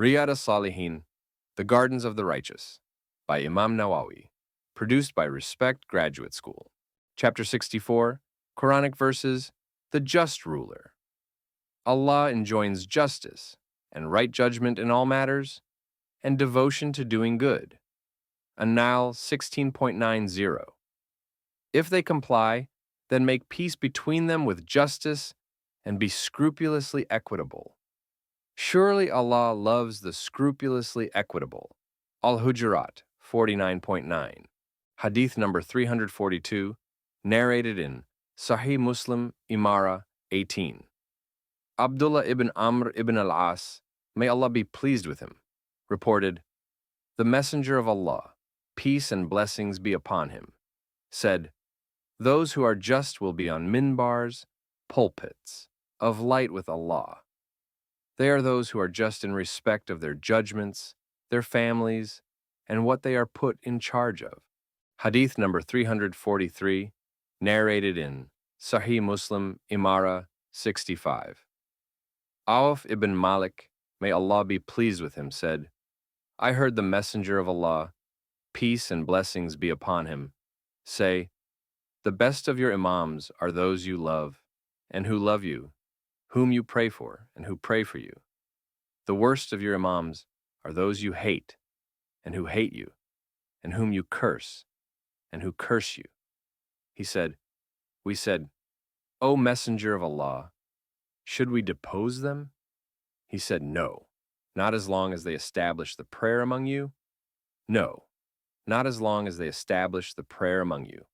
Riyad As-Salihin, The Gardens of the Righteous, by Imam Nawawi, produced by Respect Graduate School. Chapter 64, Quranic verses, The Just Ruler. Allah enjoins justice and right judgment in all matters, and devotion to doing good. An-Nahl 16.90. If they comply, then make peace between them with justice and be scrupulously equitable. Surely Allah loves the scrupulously equitable. Al-Hujurat 49.9. Hadith number 342, narrated in Sahih Muslim, Imara 18. Abdullah ibn Amr ibn al-As, may Allah be pleased with him, reported, "The Messenger of Allah, peace and blessings be upon him, said, those who are just will be on minbars, pulpits, of light with Allah. They are those who are just in respect of their judgments, their families, and what they are put in charge of." Hadith number 343, narrated in Sahih Muslim, Imara 65. Auf ibn Malik, may Allah be pleased with him, said, I heard the Messenger of Allah, peace and blessings be upon him, say, the best of your Imams are those you love, and who love you, whom you pray for, and who pray for you. The worst of your Imams are those you hate, and who hate you, and whom you curse, and who curse you. He said, we said, O Messenger of Allah, should we depose them? He said, no, not as long as they establish the prayer among you. No, not as long as they establish the prayer among you.